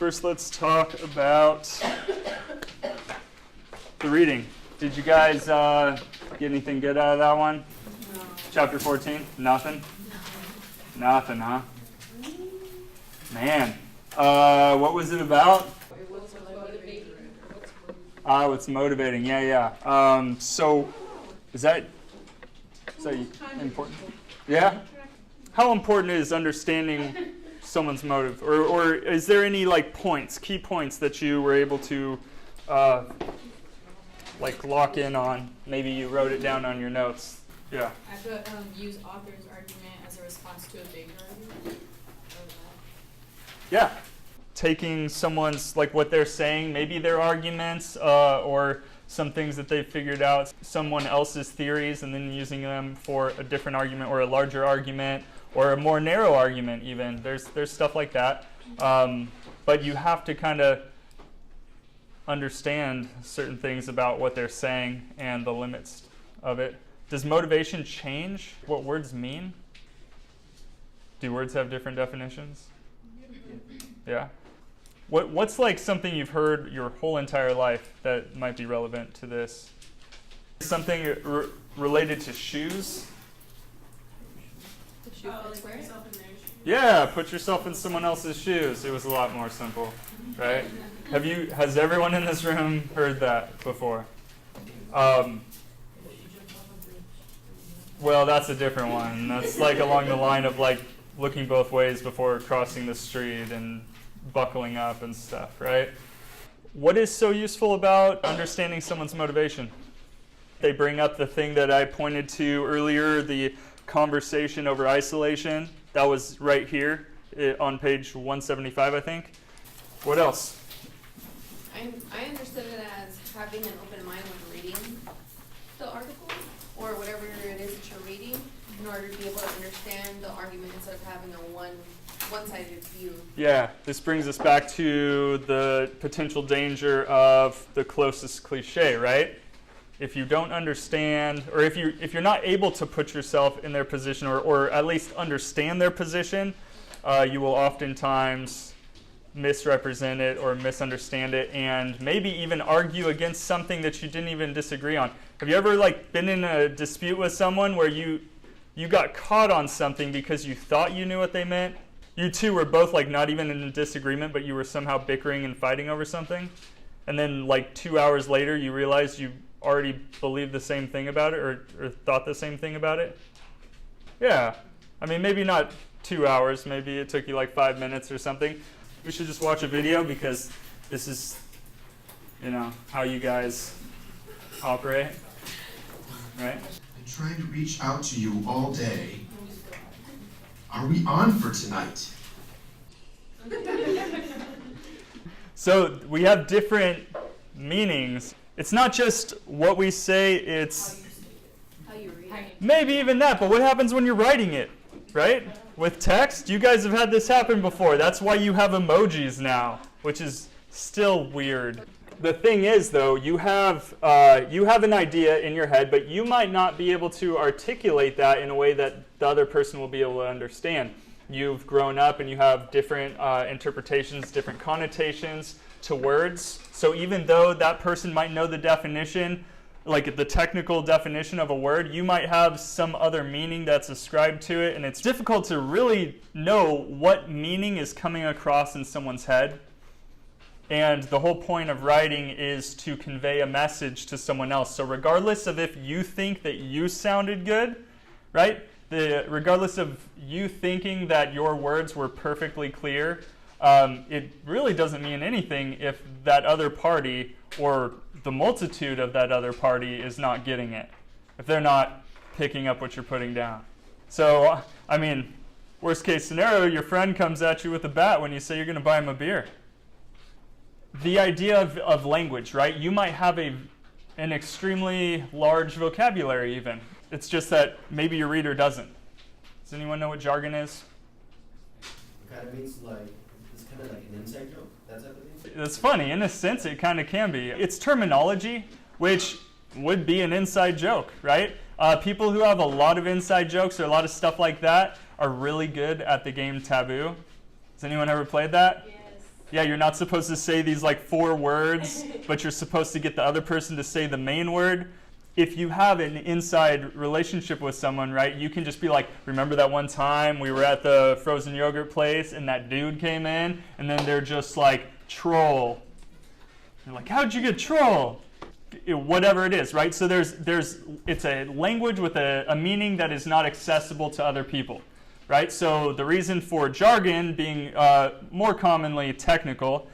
First, let's talk about the reading. Did you guys get anything good out of that one? No. Chapter 14? Nothing? Nothing, huh? Man. What was it about? What's motivating? What's motivating. Yeah. So, is that important? Yeah? How important is understanding someone's motive? Or is there any key points that you were able to lock in on? Maybe you wrote it down on your notes. Yeah. I have to use author's argument as a response to a bigger argument. Yeah. Taking someone's, what they're saying, maybe their arguments, or some things that they've figured out, someone else's theories, and then using them for a different argument or a larger argument or a more narrow argument even. There's stuff like that. But you have to kind of understand certain things about what they're saying and the limits of it. Does motivation change what words mean? Do words have different definitions? Yeah. What's something you've heard your whole entire life that might be relevant to this? Something related to shoes? The shoe fits where? Yeah, put yourself in someone else's shoes. It was a lot more simple, right? Has everyone in this room heard that before? Well, that's a different one. That's along the line of looking both ways before crossing the street and buckling up and stuff, right? What is so useful about understanding someone's motivation? They bring up the thing that I pointed to earlier, the conversation over isolation. That was right here on page 175, I think. What else? I understood it as having an open mind when reading the article or whatever it is that you're reading in order to be able to understand the argument instead of having a one-sided view. Yeah, this brings us back to the potential danger of the closest cliche, right? If you don't understand, or if you're not able to put yourself in their position or at least understand their position, you will oftentimes misrepresent it or misunderstand it and maybe even argue against something that you didn't even disagree on. Have you ever been in a dispute with someone where you got caught on something because you thought you knew what they meant? You two were both not even in a disagreement, but you were somehow bickering and fighting over something. And then 2 hours later, you realized you already believed the same thing about it or thought the same thing about it. Yeah. I mean, maybe not 2 hours. Maybe it took you 5 minutes or something. We should just watch a video because this is, how you guys operate, right? I'm trying to reach out to you all day. Are we on for tonight? So we have different meanings. It's not just what we say, it's How you read it. maybe even that, but what happens when you're writing it, right? With text, you guys have had this happen before. That's why you have emojis now, which is still weird. The thing is, though, you have an idea in your head, but you might not be able to articulate that in a way that the other person will be able to understand. You've grown up and you have different interpretations, different connotations to words. So even though that person might know the definition, the technical definition of a word, you might have some other meaning that's ascribed to it, and it's difficult to really know what meaning is coming across in someone's head. And the whole point of writing is to convey a message to someone else. So regardless of if you think that you sounded good, right? Regardless of you thinking that your words were perfectly clear, it really doesn't mean anything if that other party or the multitude of that other party is not getting it, if they're not picking up what you're putting down. So, worst case scenario, your friend comes at you with a bat when you say you're going to buy him a beer. The idea of language, right? You might have an extremely large vocabulary even. It's just that maybe your reader doesn't. Does anyone know what jargon is? It kind of means it's kind of like an inside joke, that type of thing? It's funny. In a sense, it kind of can be. It's terminology, which would be an inside joke, right? People who have a lot of inside jokes or a lot of stuff like that are really good at the game Taboo. Has anyone ever played that? Yes. Yeah, you're not supposed to say these like 4 words, but you're supposed to get the other person to say the main word. If you have an inside relationship with someone, right, you can just be like, remember that one time we were at the frozen yogurt place and that dude came in, and then they're just like, troll. You're like, how'd you get troll? Whatever it is, right? So it's a language with a meaning that is not accessible to other people, right? So the reason for jargon being more commonly technical,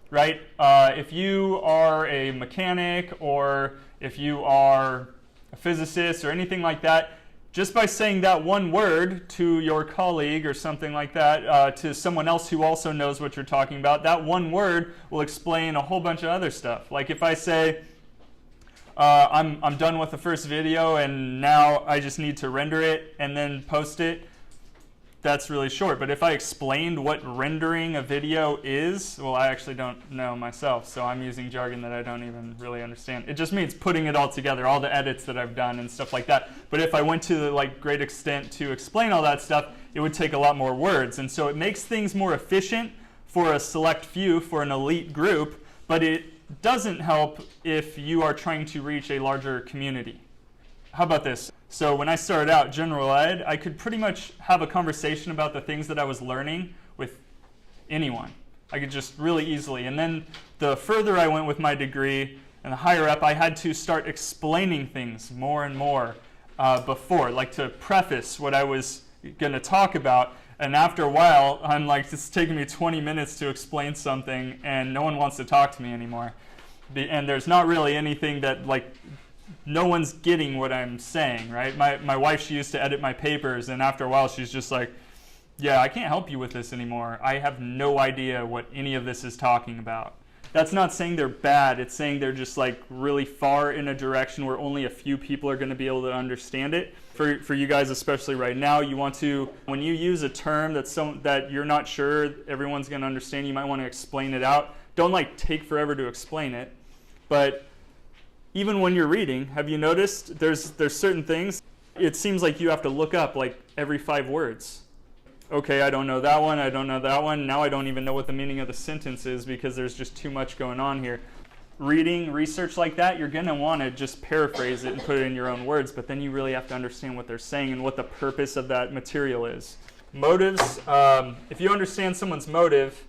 right? If you are a mechanic or if you are a physicist or anything like that, just by saying that one word to your colleague or something like that, to someone else who also knows what you're talking about, that one word will explain a whole bunch of other stuff. Like if I say, I'm done with the first video and now I just need to render it and then post it, that's really short. But if I explained what rendering a video is, well, I actually don't know myself, so I'm using jargon that I don't even really understand. It just means putting it all together, all the edits that I've done and stuff like that. But if I went to the great extent to explain all that stuff, it would take a lot more words. And so it makes things more efficient for a select few, for an elite group, but it doesn't help if you are trying to reach a larger community. How about this? So when I started out general ed, I could pretty much have a conversation about the things that I was learning with anyone. I could just really easily. And then the further I went with my degree and the higher up, I had to start explaining things more and more before, like to preface what I was going to talk about. And after a while, I'm like, it's taking me 20 minutes to explain something and no one wants to talk to me anymore. And there's not really anything that no one's getting what I'm saying, right? My wife, she used to edit my papers, and after a while she's just like, yeah, I can't help you with this anymore. I have no idea what any of this is talking about. That's not saying they're bad. It's saying they're just really far in a direction where only a few people are going to be able to understand it. For you guys, especially right now, you want to, when you use a term that you're not sure everyone's going to understand, you might want to explain it out. Don't take forever to explain it, but even when you're reading, have you noticed there's certain things, it seems like you have to look up every 5 words. Okay, I don't know that one, I don't know that one. Now I don't even know what the meaning of the sentence is because there's just too much going on here. Reading, research like that, you're going to want to just paraphrase it and put it in your own words, but then you really have to understand what they're saying and what the purpose of that material is. Motives, if you understand someone's motive,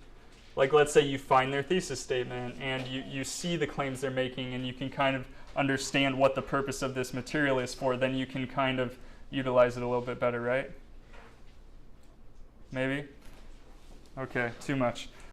let's say you find their thesis statement and you see the claims they're making and you can kind of understand what the purpose of this material is for, then you can kind of utilize it a little bit better, right? Maybe? Okay, too much.